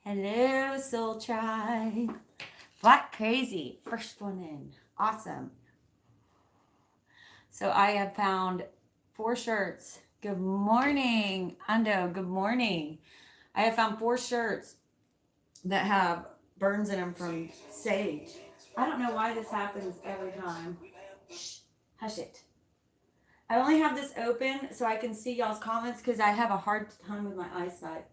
Hello, Soul Tribe. Black Crazy. First one in. Awesome. So I have found 4 shirts. Good morning, Ando. Good morning. I have found 4 shirts that have burns in them from sage. I don't know why this happens every time. Shh, hush it. I only have this open so I can see y'all's comments because I have a hard time with my eyesight.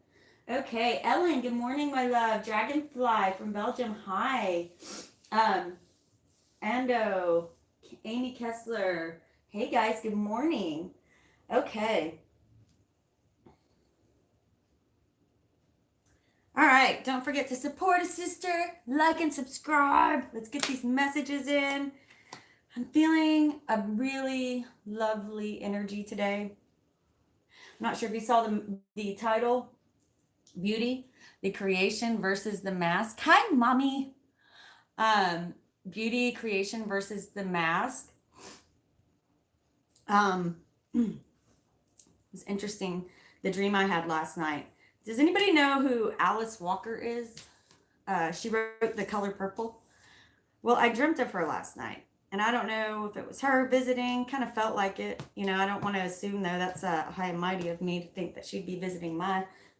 Okay, Ellen, good morning, my love. Dragonfly from Belgium, hi. Um, Ando, Amy Kessler. Hey guys, good morning. Okay. All right, don't forget to support a sister, like and subscribe. Let's get these messages in. I'm feeling a really lovely energy today. I'm not sure if you saw the title, Beauty, the Creation versus the Mask. Hi, Mommy. Um, Beauty, Creation versus the Mask. It was interesting, the dream I had last night. Does anybody know who Alice Walker is? She wrote The Color Purple. Well, I dreamt of her last night, and I don't know if it was her visiting. Kind of felt like it. I don't want to assume though. That's high and mighty of me to think that she'd be visiting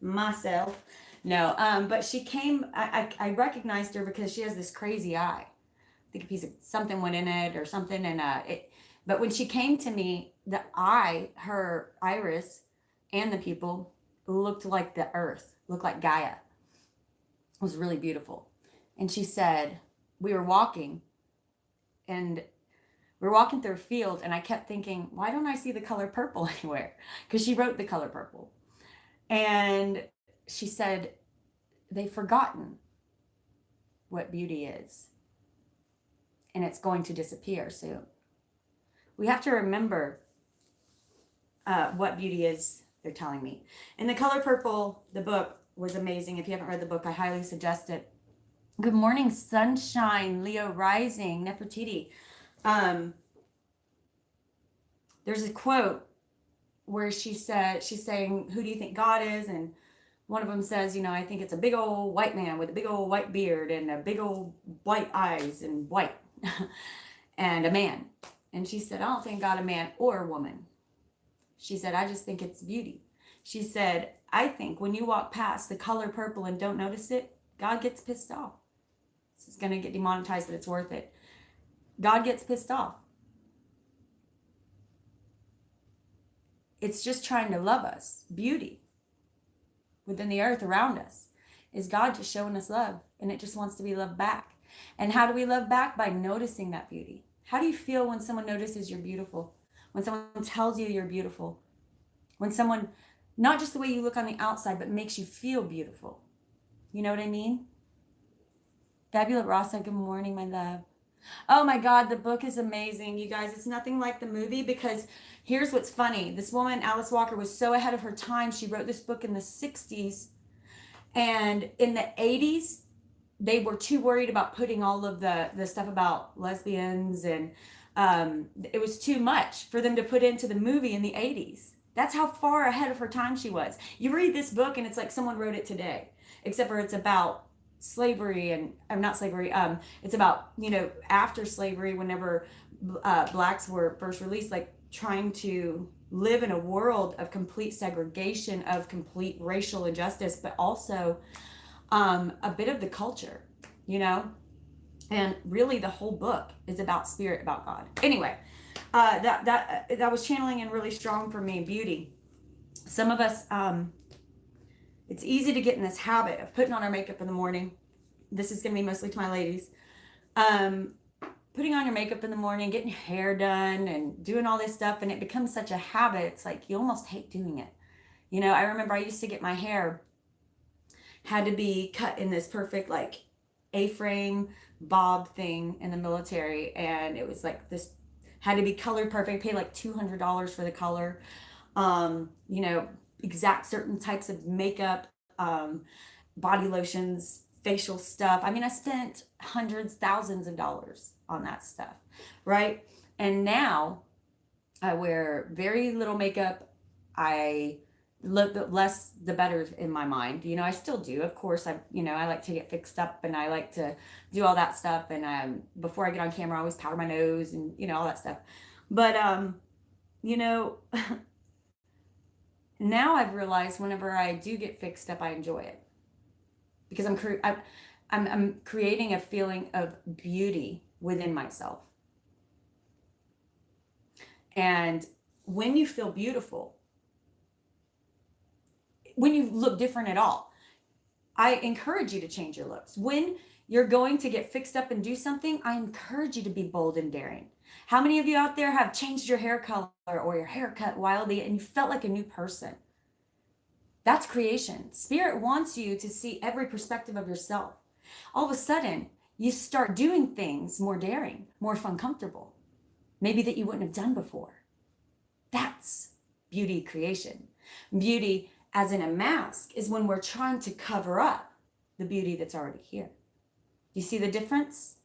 myself. No, but she came. I recognized her because she has this crazy eye. I think a piece of something went in it or something, and it. But when she came to me, the eye, her iris, and the pupil looked like the earth, looked like Gaia. It was really beautiful. And she said, we were walking, and we were walking through a field, and I kept thinking, why don't I see the color purple anywhere? Because she wrote The Color Purple. And she said, they've forgotten what beauty is, and it's going to disappear soon. We have to remember what beauty is, they're telling me. And The Color Purple, the book, was amazing. If you haven't read the book, I highly suggest it. Good morning, sunshine, Leo rising, Nefertiti. There's a quote where she's saying, who do you think God is? And one of them says, I think it's a big old white man with a big old white beard and a big old white eyes and white and a man. And she said, I don't think God a man or a woman. She said, I just think it's beauty. She said, I think when you walk past the color purple and don't notice it, God gets pissed off. This is going to get demonetized, but it's worth it. God gets pissed off. It's just trying to love us. Beauty within the earth around us is God just showing us love, and it just wants to be loved back. And how do we love back? By noticing that beauty. How do you feel when someone notices you're beautiful? When someone tells you you're beautiful? When someone, not just the way you look on the outside, but makes you feel beautiful. You know what I mean? Fabula Rasa, good morning, my love. Oh my God, the book is amazing, you guys. It's nothing like the movie, because here's what's funny. This woman, Alice Walker, was so ahead of her time. She wrote this book in the 60s. And in the 80s, they were too worried about putting all of the stuff about lesbians, and it was too much for them to put into the movie in the 80s. That's how far ahead of her time she was. You read this book and it's like someone wrote it today, except for it's about slavery and not slavery. It's about, after slavery, whenever blacks were first released, like trying to live in a world of complete segregation, of complete racial injustice, but also a bit of the culture, and really the whole book is about spirit, about God. Anyway, that was channeling and really strong for me. Beauty. Some of us, it's easy to get in this habit of putting on our makeup in the morning. This is going to be mostly to my ladies. Putting on your makeup in the morning, getting your hair done, and doing all this stuff, and it becomes such a habit. It's like you almost hate doing it. I remember I used to get my hair, had to be cut in this perfect like A-frame bob thing in the military, and it was like this, had to be colored perfect. I paid like $200 for the color. Exact certain types of makeup, body lotions, facial stuff. I mean, I spent hundreds, thousands of dollars on that stuff, right? And now I wear very little makeup. I The less the better in my mind. You know, I still do. Of course, I like to get fixed up and I like to do all that stuff. And before I get on camera, I always powder my nose and, all that stuff. But, you know, now I've realized whenever I do get fixed up, I enjoy it because I'm creating a feeling of beauty within myself. And when you feel beautiful, when you look different at all, I encourage you to change your looks. When you're going to get fixed up and do something, I encourage you to be bold and daring. How many of you out there have changed your hair color or your haircut wildly and you felt like a new person? That's creation. Spirit wants you to see every perspective of yourself. All of a sudden, you start doing things more daring, more fun, comfortable, maybe that you wouldn't have done before. That's beauty creation. Beauty as in a mask is when we're trying to cover up the beauty that's already here. Do you see the difference?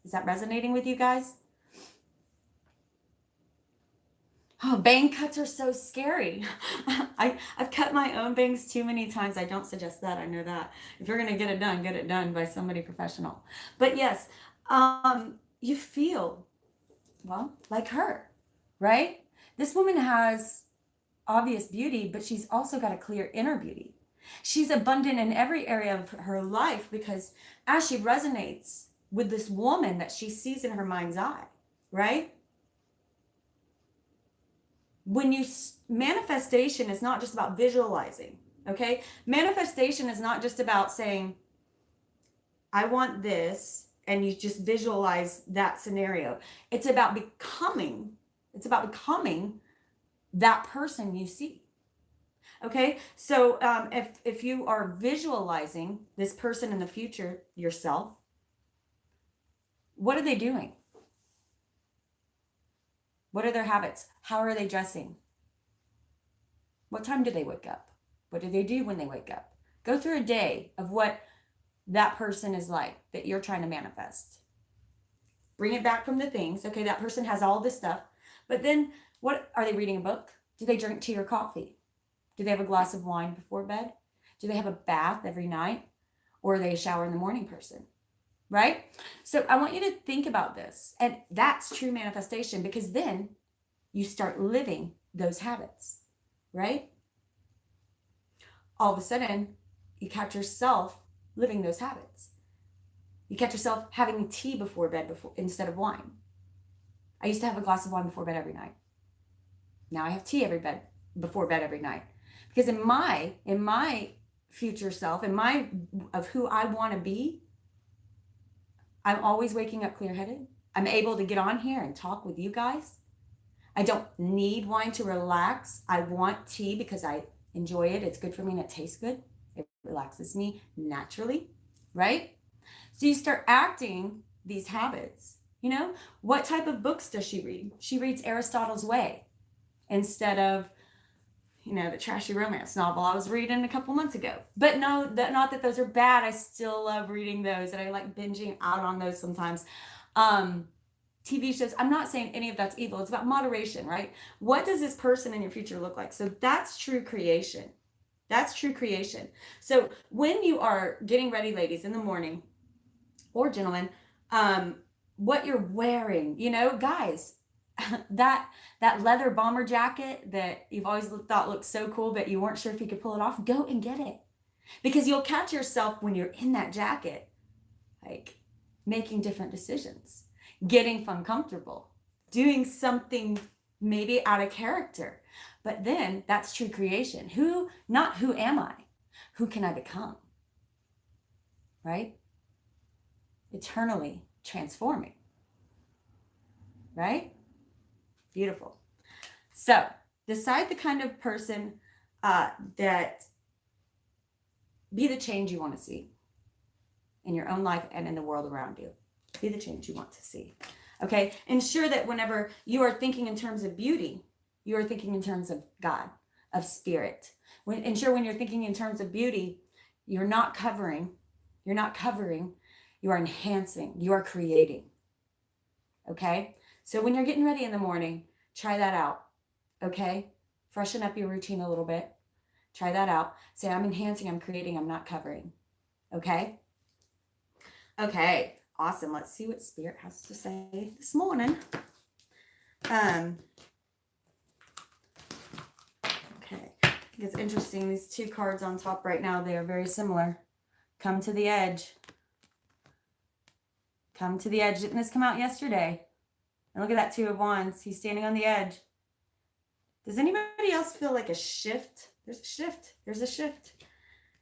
Is that resonating with you guys? Oh, bang cuts are so scary. I've cut my own bangs too many times. I don't suggest that. I know that. If you're going to get it done by somebody professional. But yes, you feel, well, like her, right? This woman has obvious beauty, but she's also got a clear inner beauty. She's abundant in every area of her life because as she resonates with this woman that she sees in her mind's eye, right? When you manifestation is not just about visualizing, okay? Manifestation is not just about saying, I want this, and you just visualize that scenario. It's about becoming that person you see. Okay, so if you are visualizing this person in the future, yourself, what are they doing? What are their habits? How are they dressing? What time do they wake up? What do they do when they wake up? Go through a day of what that person is like that you're trying to manifest. Bring it back from the things. Okay, that person has all this stuff. But then what are they reading a book? Do they drink tea or coffee? Do they have a glass of wine before bed? Do they have a bath every night? Or are they a shower in the morning person? Right? So I want you to think about this. And that's true manifestation because then you start living those habits, right? All of a sudden, you catch yourself living those habits. You catch yourself having tea before bed instead of wine. I used to have a glass of wine before bed every night. Now I have tea before bed every night. Because in my future self, of who I want to be, I'm always waking up clear-headed. I'm able to get on here and talk with you guys. I don't need wine to relax. I want tea because I enjoy it. It's good for me and it tastes good. It relaxes me naturally, right? So you start acting these habits. What type of books does she read? She reads Aristotle's Way instead of, the trashy romance novel I was reading a couple months ago. But no, not that those are bad. I still love reading those and I like binging out on those sometimes. TV shows, I'm not saying any of that's evil. It's about moderation, right? What does this person in your future look like? So that's true creation. That's true creation. So when you are getting ready, ladies, in the morning, or gentlemen, what you're wearing, guys, that leather bomber jacket that you've always thought looked so cool, but you weren't sure if you could pull it off, go and get it. Because you'll catch yourself when you're in that jacket, like making different decisions, getting fun, comfortable, doing something maybe out of character. But then that's true creation. Not who am I? Who can I become? Right? Eternally transforming. Right? Beautiful. So decide the kind of person that be the change you want to see in your own life and in the world around you. Be the change you want to see. Okay? Ensure that whenever you are thinking in terms of beauty, you are thinking in terms of God, of spirit. Ensure when you're thinking in terms of beauty, you're not covering, you are enhancing, you are creating. Okay? So when you're getting ready in the morning, try that out. Okay? Freshen up your routine a little bit. Try that out. Say, I'm enhancing, I'm creating, I'm not covering. Okay? Okay, awesome. Let's see what Spirit has to say this morning. Okay, I think it's interesting. These two cards on top right now, they are very similar. Come to the edge. Come to the edge. Didn't this come out yesterday? And look at that Two of Wands. He's standing on the edge. Does anybody else feel like a shift? There's a shift. There's a shift.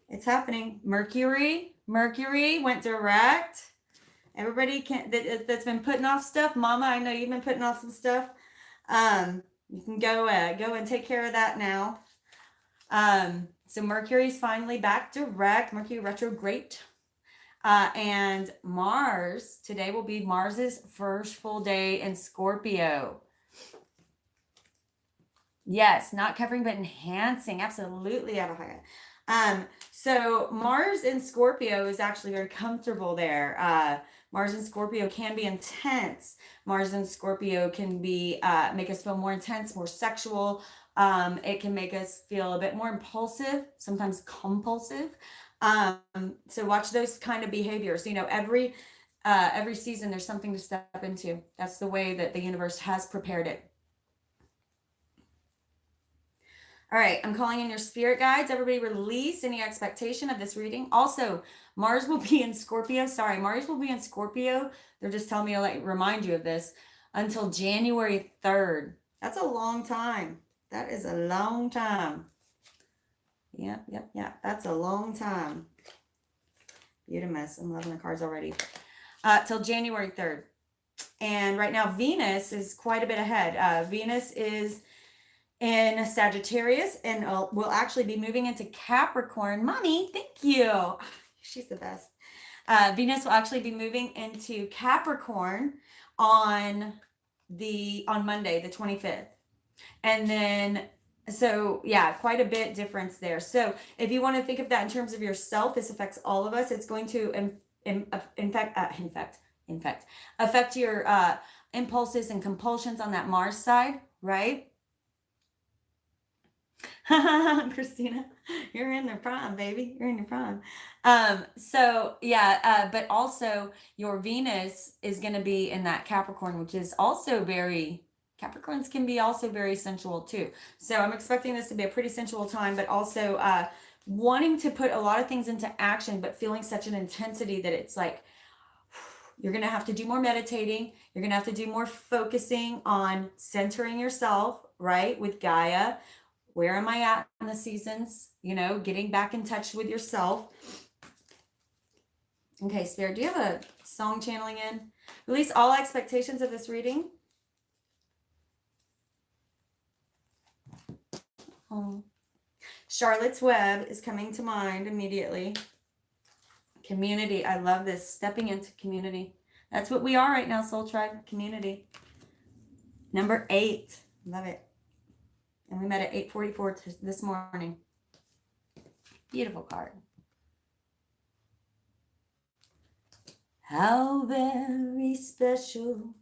It's happening. Mercury went direct. Everybody that's been putting off stuff. Mama, I know you've been putting off some stuff. You can go and take care of that now. So Mercury's finally back direct. Mercury retrograde. And Mars, today will be Mars's first full day in Scorpio. Yes, not covering, but enhancing. Absolutely, Abahaya. So Mars in Scorpio is actually very comfortable there. Mars in Scorpio can be intense. Mars in Scorpio can be make us feel more intense, more sexual. It can make us feel a bit more impulsive, sometimes compulsive. So watch those kind of behaviors. You know, every season there's something to step into. That's the way that the universe has prepared it. All right, I'm calling in your spirit guides. Everybody release any expectation of this reading. Also, Mars will be in Scorpio. Sorry, Mars will be in Scorpio. They're just telling me to remind you of this until January 3rd. That's a long time. That is a long time. Yep. That's a long time. Beautiful. I'm loving the cards already. Till January 3rd. And right now, Venus is quite a bit ahead. Venus is in Sagittarius and will actually be moving into Capricorn. Mommy, thank you. She's the best. Venus will actually be moving into Capricorn on Monday, the 25th. And then, so yeah, quite a bit difference there. So if you want to think of that in terms of yourself, this affects all of us. It's going to affect your impulses and compulsions on that Mars side, right? Christina, you're in the prime, baby. You're in your prime. So yeah, but also your Venus is going to be in that Capricorn, which is also Capricorns can be also very sensual too. So I'm expecting this to be a pretty sensual time, but also wanting to put a lot of things into action, but feeling such an intensity that it's like, you're going to have to do more meditating. You're going to have to do more focusing on centering yourself, right? With Gaia. Where am I at in the seasons? You know, getting back in touch with yourself. Okay, Spirit, do you have a song channeling in? Release all expectations of this reading. Oh. Charlotte's Web is coming to mind immediately. Community. I love this. Stepping into community. That's what we are right now, Soul Tribe. Community. Number 8. Love it. And we met at 8:44 this morning. Beautiful card. How very special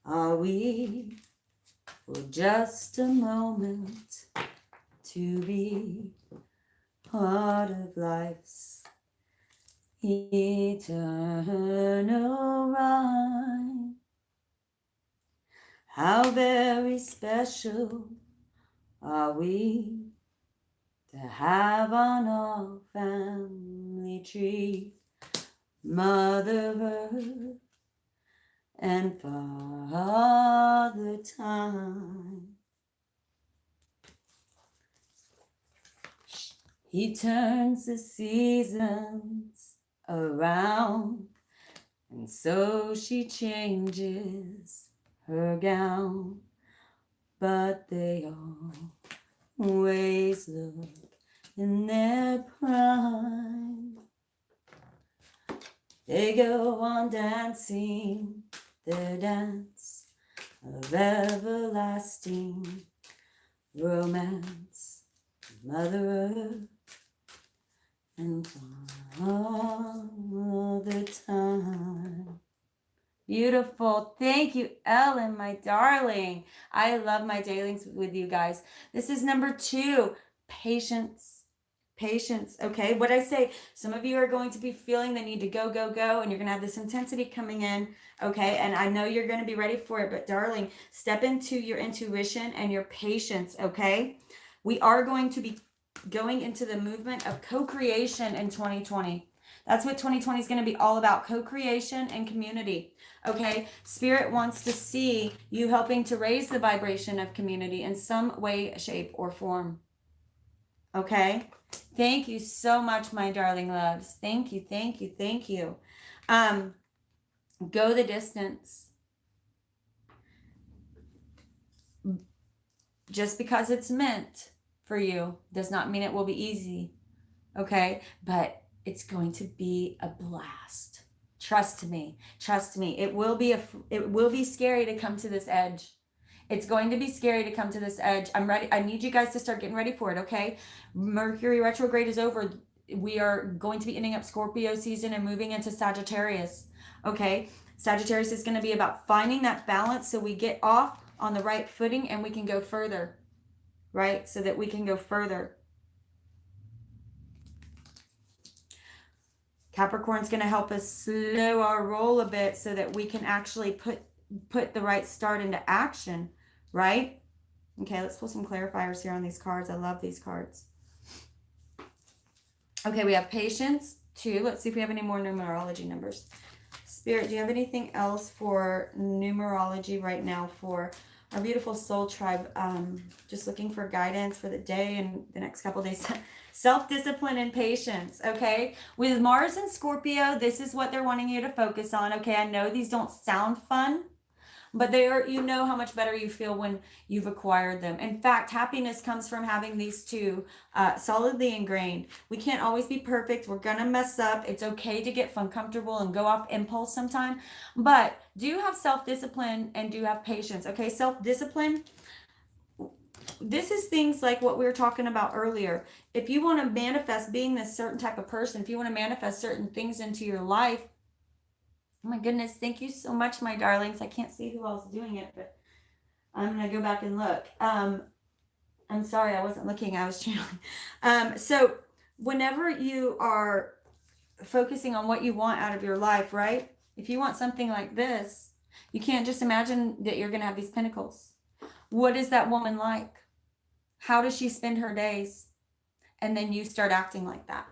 are we for just a moment to be part of life's eternal rhyme. How very special are we to have on our family tree Mother Earth and Father Time. He turns the seasons around, and so she changes her gown. But they always look in their prime. They go on dancing their dance of everlasting romance. Mother Earth and Father Time. Beautiful. Thank you, Ellen, my darling. I love my dailings with you guys. This is number 2, patience. Patience. Okay. What I say, some of you are going to be feeling the need to go, go, go, and you're going to have this intensity coming in. Okay. And I know you're going to be ready for it, but darling, step into your intuition and your patience. Okay. We are going to be going into the movement of co-creation in 2020. That's what 2020 is going to be all about, co-creation and community. Okay, Spirit wants to see you helping to raise the vibration of community in some way, shape, or form. Okay, thank you so much, my darling loves. Thank you, thank you, thank you. Go the distance. Just because it's meant for you does not mean it will be easy. Okay, but it's going to be a blast. Trust me. Trust me. It will be scary to come to this edge. It's going to be scary to come to this edge. I'm ready. I need you guys to start getting ready for it, okay? Mercury retrograde is over. We are going to be ending up Scorpio season and moving into Sagittarius, okay? Sagittarius is going to be about finding that balance so we get off on the right footing and we can go further, right? So that we can go further. Capricorn's going to help us slow our roll a bit so that we can actually put the right start into action, right? Okay, let's pull some clarifiers here on these cards. I love these cards. Okay, we have patience, 2. Let's see if we have any more numerology numbers. Spirit, do you have anything else for numerology right now for our beautiful soul tribe? Just looking for guidance for the day and the next couple of days. Self-discipline and patience, okay? With Mars and Scorpio, this is what they're wanting you to focus on, okay? I know these don't sound fun, but they are, you know how much better you feel when you've acquired them. In fact, happiness comes from having these two solidly ingrained. We can't always be perfect. We're gonna mess up. It's okay to get uncomfortable and go off impulse sometime, but do have self-discipline and do have patience, okay? Self-discipline, this is things like what we were talking about earlier. If you want to manifest being this certain type of person, if you want to manifest certain things into your life, oh my goodness, thank you so much, my darlings. I can't see who else is doing it, but I'm going to go back and look. I'm sorry, I wasn't looking. I was channeling. So whenever you are focusing on what you want out of your life, right? If you want something like this, you can't just imagine that you're going to have these pinnacles. What is that woman like? How does she spend her days? And then you start acting like that.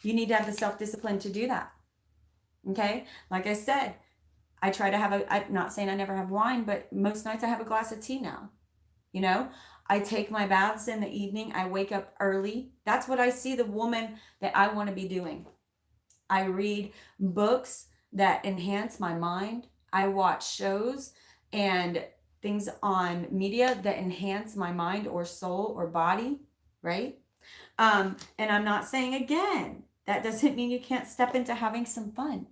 You need to have the self-discipline to do that. Okay? Like I said, I try to have I'm not saying I never have wine, but most nights I have a glass of tea now. You know, I take my baths in the evening. I wake up early. That's what I see the woman that I want to be doing. I read books that enhance my mind. I watch shows and things on media that enhance my mind or soul or body, right? And I'm not saying, again, that doesn't mean you can't step into having some fun.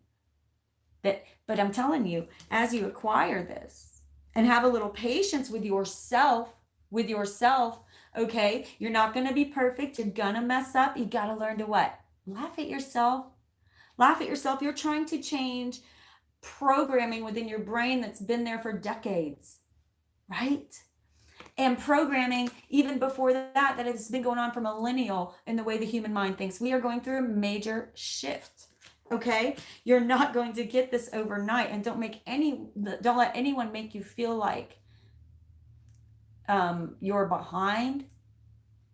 But I'm telling you, as you acquire this and have a little patience with yourself, okay? You're not going to be perfect. You're going to mess up. You got to learn to what? Laugh at yourself. Laugh at yourself. You're trying to change programming within your brain that's been there for decades, right? And programming even before that has been going on for millennial in the way the human mind thinks. We are going through a major shift, okay? You're not going to get this overnight, and don't let anyone make you feel like you're behind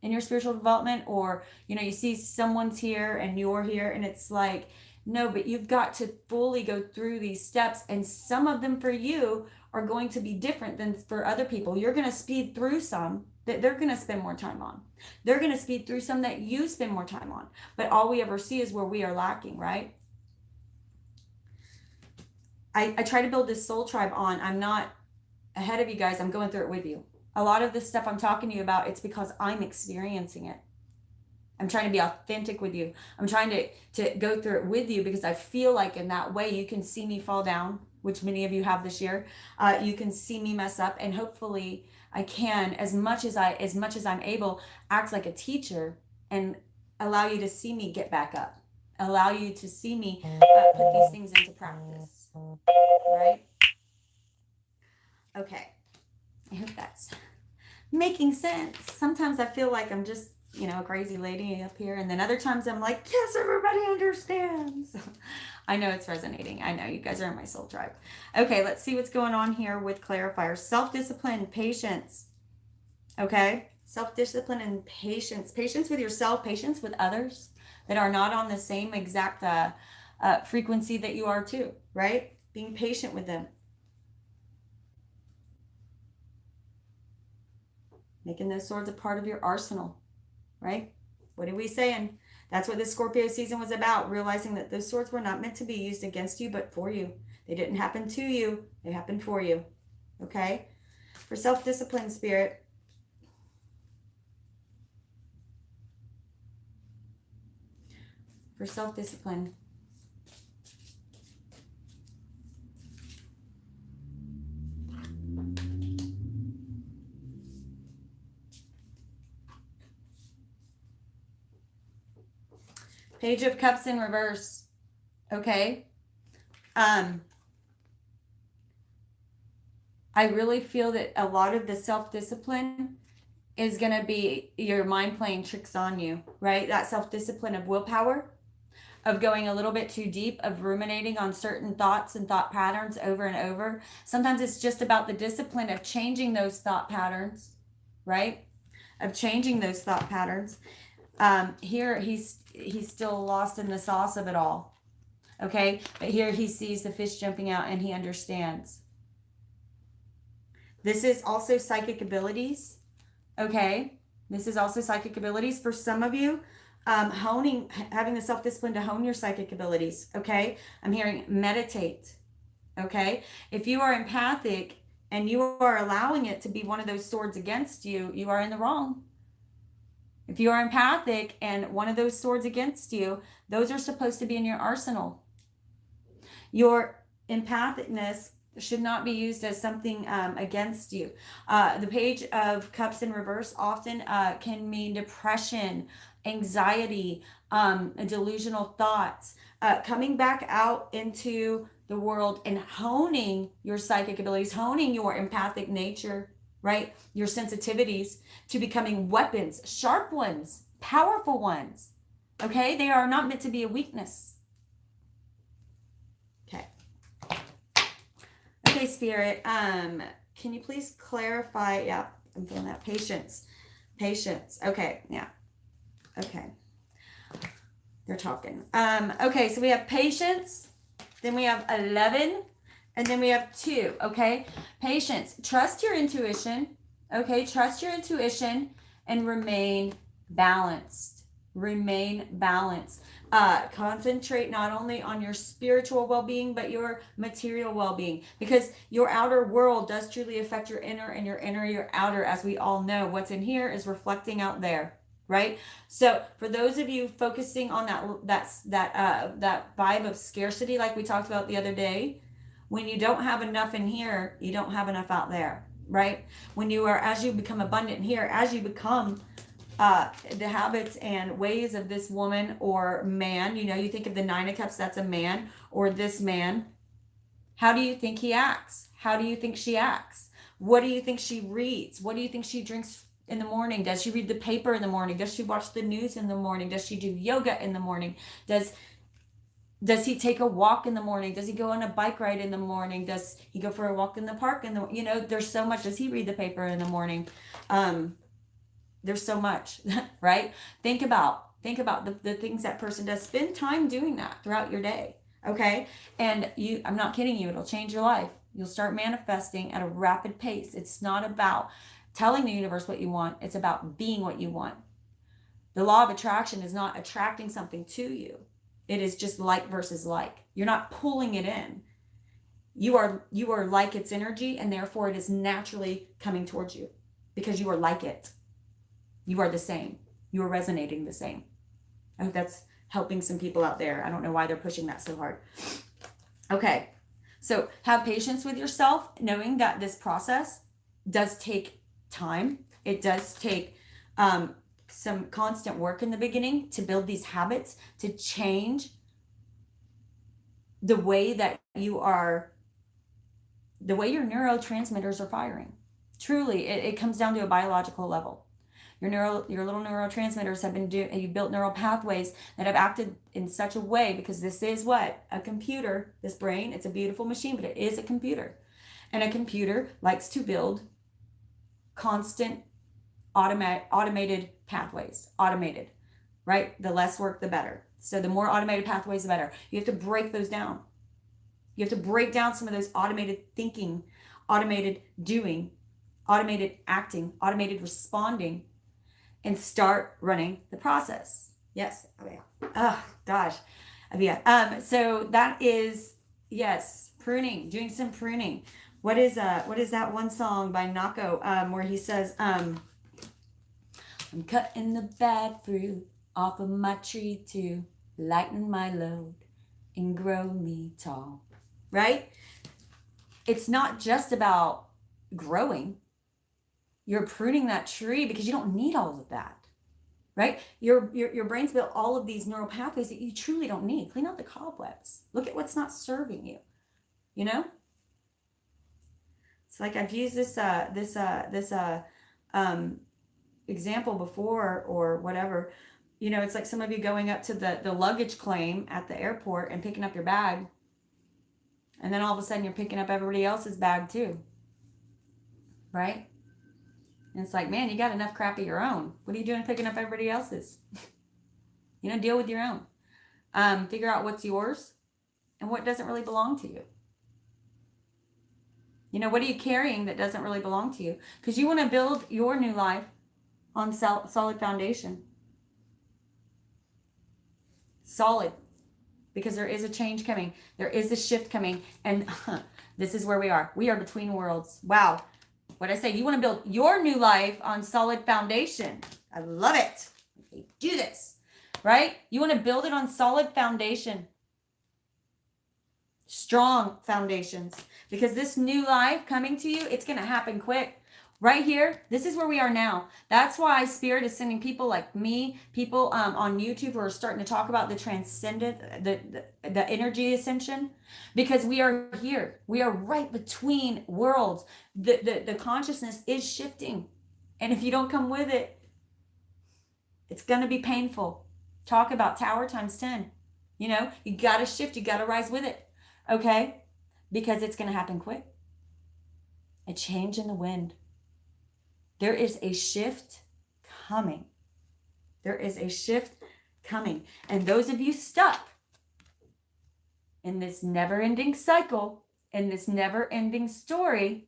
in your spiritual development, or you see someone's here and you're here and it's like, no, but you've got to fully go through these steps, and some of them for you are going to be different than for other people. You're going to speed through some that they're going to spend more time on. They're going to speed through some that you spend more time on. But all we ever see is where we are lacking, right? I try to build this soul tribe on. I'm not ahead of you guys. I'm going through it with you. A lot of this stuff I'm talking to you about, it's because I'm experiencing it. I'm trying to be authentic with you. I'm trying to go through it with you because I feel like in that way you can see me fall down, which many of you have this year. You can see me mess up, and hopefully I can, as much as I'm able, act like a teacher and allow you to see me get back up. allow you to see me put these things into practice, right? Okay, I hope that's making sense. Sometimes I feel like I'm just, a crazy lady up here, and then other times I'm like, yes, everybody understands. I know it's resonating. I know you guys are in my soul tribe. Okay, let's see what's going on here with Clarifier. Self-discipline, patience. Okay, self-discipline and patience. Patience with yourself, patience with others that are not on the same exact frequency that you are too, right? Being patient with them. Making those swords a part of your arsenal, right? What are we saying? That's what this Scorpio season was about, realizing that those swords were not meant to be used against you, but for you. They didn't happen to you. They happened for you, okay? For self-discipline, Spirit. For self-discipline. Page of Cups in reverse. Okay. I really feel that a lot of the self-discipline is going to be your mind playing tricks on you, right? That self-discipline of willpower, of going a little bit too deep, of ruminating on certain thoughts and thought patterns over and over. Sometimes it's just about the discipline of changing those thought patterns, right? Of changing those thought patterns. Here he's still lost in the sauce of it all. Okay, but here he sees the fish jumping out and he understands. This is also psychic abilities. Okay, this is also psychic abilities for some of you. Having the self-discipline to hone your psychic abilities. Okay, I'm hearing meditate. Okay, if you are empathic and you are allowing it to be one of those swords against you, you are in the wrong. If you are empathic and one of those swords against you, those are supposed to be in your arsenal. Your empathicness should not be used as something against you. The Page of Cups in reverse often can mean depression, anxiety, delusional thoughts, coming back out into the world and honing your psychic abilities, honing your empathic nature, right? Your sensitivities to becoming weapons, sharp ones, powerful ones. Okay? They are not meant to be a weakness. Okay. Okay, Spirit. Can you please clarify? Yeah, I'm feeling that. Patience. Okay, yeah. Okay. They're talking. Okay, so we have patience. Then we have 11. And then we have 2, okay? Patience. Trust your intuition, okay? Trust your intuition and remain balanced. Remain balanced. Concentrate not only on your spiritual well-being, but your material well-being. Because your outer world does truly affect your inner, and your inner, your outer. As we all know, what's in here is reflecting out there. Right? So for those of you focusing on that vibe of scarcity, like we talked about the other day, when you don't have enough in here, you don't have enough out there, right? As you become abundant here, as you become the habits and ways of this woman or man, you think of the 9 of Cups, that's a man, or this man. How do you think he acts? How do you think she acts? What do you think she reads? What do you think she drinks in the morning? Does she read the paper in the morning? Does she watch the news in the morning? Does she do yoga in the morning? Does he take a walk in the morning? Does he go on a bike ride in the morning? Does he go for a walk in the park there's so much. Does he read the paper in the morning? There's so much, right? Think about the things that person does. Spend time doing that throughout your day, okay? And I'm not kidding you, it'll change your life. You'll start manifesting at a rapid pace. It's not about telling the universe what you want. It's about being what you want. The law of attraction is not attracting something to you. It is just like versus like. You're not pulling it in. You are like its energy, and therefore it is naturally coming towards you because you are like it. You are the same. You are resonating the same. I hope that's helping some people out there. I don't know why they're pushing that so hard. Okay. So have patience with yourself, knowing that this process does take time. It does take some constant work in the beginning to build these habits, to change the way that you are, the way your neurotransmitters are firing. Truly, it comes down to a biological level. Your little neurotransmitters have been you've built neural pathways that have acted in such a way, because this is what? A computer. This brain, it's a beautiful machine, but it is a computer. And a computer likes to build constant automated pathways. Automated, right? The less work, the better. So the more automated pathways, the better. You have to break those down. You have to break down some of those automated thinking, automated doing, automated acting, automated responding, and start running the process. Yes. Oh yeah. Oh gosh. Oh, yeah. So that is, yes, pruning, doing some pruning. What is that one song by Nako, where he says, I'm cutting the bad fruit off of my tree to lighten my load and grow me tall, right? It's not just about growing. You're pruning that tree because you don't need all of that, right? Your brain's built all of these neural pathways that you truly don't need. Clean out the cobwebs. Look at what's not serving you, you know? It's like I've used this example before, or whatever. You know, it's like some of you going up to the luggage claim at the airport and picking up your bag. And then all of a sudden you're picking up everybody else's bag too. Right? And it's like, man, you got enough crap of your own. What are you doing picking up everybody else's? You know, deal with your own. Figure out what's yours and what doesn't really belong to you. You know, what are you carrying that doesn't really belong to you? Because you want to build your new life on solid foundation. Solid. Because there is a change coming. There is a shift coming. And this is where we are. We are between worlds. Wow. What I say, you want to build your new life on solid foundation. I love it. Do this, right? You want to build it on solid foundation. Strong foundations. Because this new life coming to you, it's going to happen quick. Right here, this is where we are now. That's why Spirit is sending people like me, people on YouTube who are starting to talk about the transcendent, the energy ascension, because we are here. We are right between worlds. The consciousness is shifting. And if you don't come with it, it's going to be painful. Talk about tower times 10. You know, you got to shift. You got to rise with it. Okay? Because it's going to happen quick. A change in the wind. There is a shift coming. There is a shift coming. And those of you stuck in this never-ending cycle, in this never-ending story,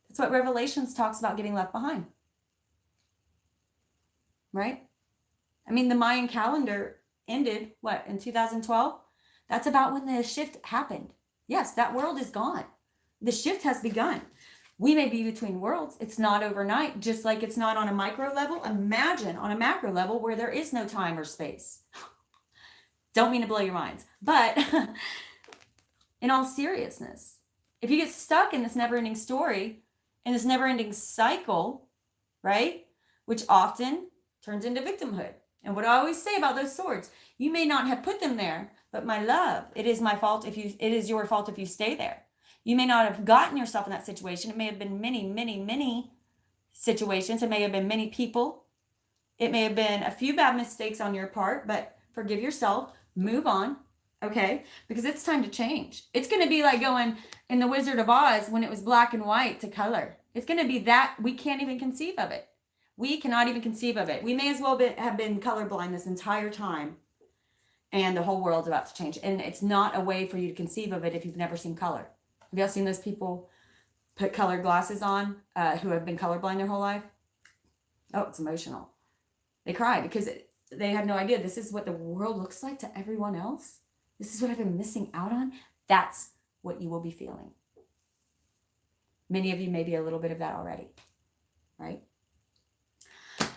that's what Revelations talks about, getting left behind. Right? I mean, the Mayan calendar ended, what, in 2012? That's about when the shift happened. Yes, that world is gone. The shift has begun. We may be between worlds. It's not overnight, just like it's not on a micro level. Imagine on a macro level where there is no time or space. Don't mean to blow your minds, but in all seriousness, if you get stuck in this never-ending story, in this never-ending cycle, right, which often turns into victimhood. And what I always say about those swords, you may not have put them there, but my love, it is your fault if you stay there. You may not have gotten yourself in that situation. It may have been many, many, many situations. It may have been many people. It may have been a few bad mistakes on your part, but forgive yourself, move on, okay? Because it's time to change. It's going to be like going in The Wizard of Oz when it was black and white to color. It's going to be that we can't even conceive of it. We cannot even conceive of it. We may as well have been colorblind this entire time, and the whole world's about to change. And it's not a way for you to conceive of it if you've never seen color. Have y'all seen those people put colored glasses on who have been colorblind their whole life? Oh, it's emotional. They cry because they have no idea. This is what the world looks like to everyone else. This is what I've been missing out on. That's what you will be feeling. Many of you may be a little bit of that already, right?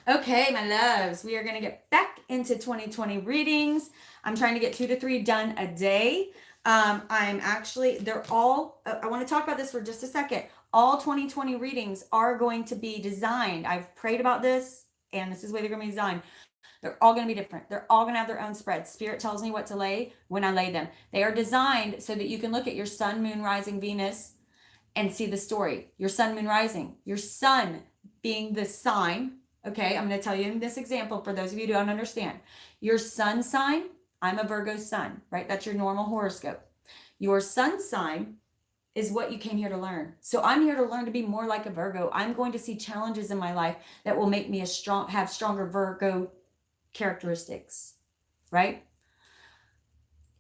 Okay, my loves, we are going to get back into 2020 readings. I'm trying to get 2 to 3 done a day. I want to talk about this for just a second. All 2020 readings are going to be designed. I've prayed about this, and this is the way they're going to be designed. They're all going to be different. They're all going to have their own spreads. Spirit tells me what to lay when I lay them. They are designed so that you can look at your sun, moon, rising, Venus, and see the story. Your sun, moon, rising. Your sun being the sign. Okay, I'm going to tell you in this example for those of you who don't understand. Your sun sign, I'm a Virgo sun, right? That's your normal horoscope. Your sun sign is what you came here to learn. So I'm here to learn to be more like a Virgo. I'm going to see challenges in my life that will make me have stronger Virgo characteristics, right?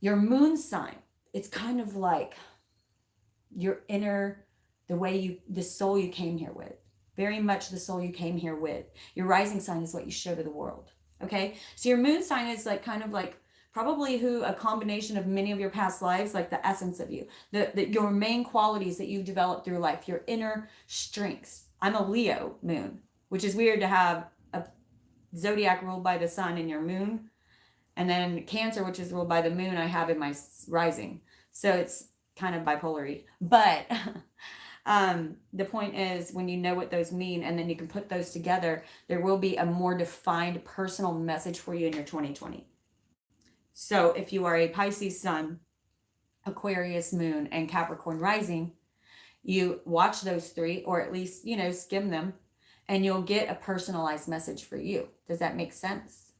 Your moon sign, it's kind of like your inner, the soul you came here with. Very much the soul you came here with. Your rising sign is what you show to the world. Okay, so your moon sign is like kind of like probably a combination of many of your past lives, like the essence of you, your main qualities that you've developed through life, your inner strengths. I'm a Leo moon, which is weird to have a zodiac ruled by the sun in your moon, and then Cancer, which is ruled by the moon, I have in my rising. So it's kind of bipolar-y, but the point is, when you know what those mean and then you can put those together, there will be a more defined personal message for you in your 2020. So if you are a Pisces sun, Aquarius moon, and Capricorn rising, you watch those three, or at least, skim them, and you'll get a personalized message for you. Does that make sense?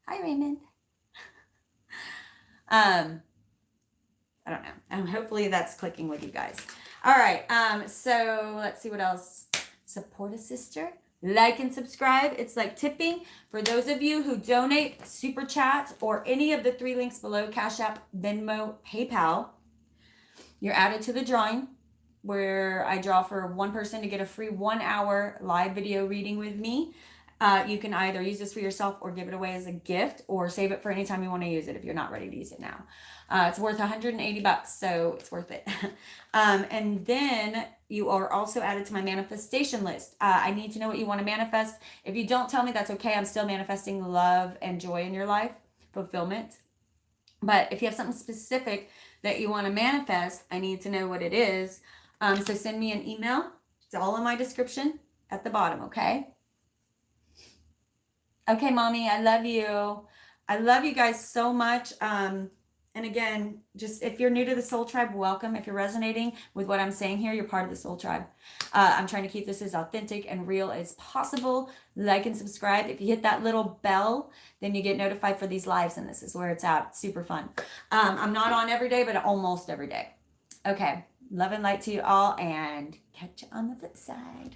Hi, Raymond. I don't know. Hopefully that's clicking with you guys. All right. So let's see what else. Support a sister. Like and subscribe. It's like tipping. For those of you who donate, super chat, or any of the 3 links below, Cash App, Venmo, PayPal, you're added to the drawing where I draw for one person to get a free 1-hour live video reading with me. You can either use this for yourself or give it away as a gift, or save it for any time you want to use it if you're not ready to use it now. It's worth $180, so it's worth it. And then you are also added to my manifestation list. I need to know what you want to manifest. If you don't tell me, that's okay. I'm still manifesting love and joy in your life, fulfillment. But if you have something specific that you want to manifest, I need to know what it is. So send me an email. It's all in my description at the bottom, okay? Okay, mommy, I love you. I love you guys so much. And again, just if you're new to the Soul Tribe, welcome. If you're resonating with what I'm saying here, you're part of the Soul Tribe. I'm trying to keep this as authentic and real as possible. Like and subscribe. If you hit that little bell, then you get notified for these lives, and this is where it's at. It's super fun. I'm not on every day, but almost every day. Okay, love and light to you all, and catch you on the flip side.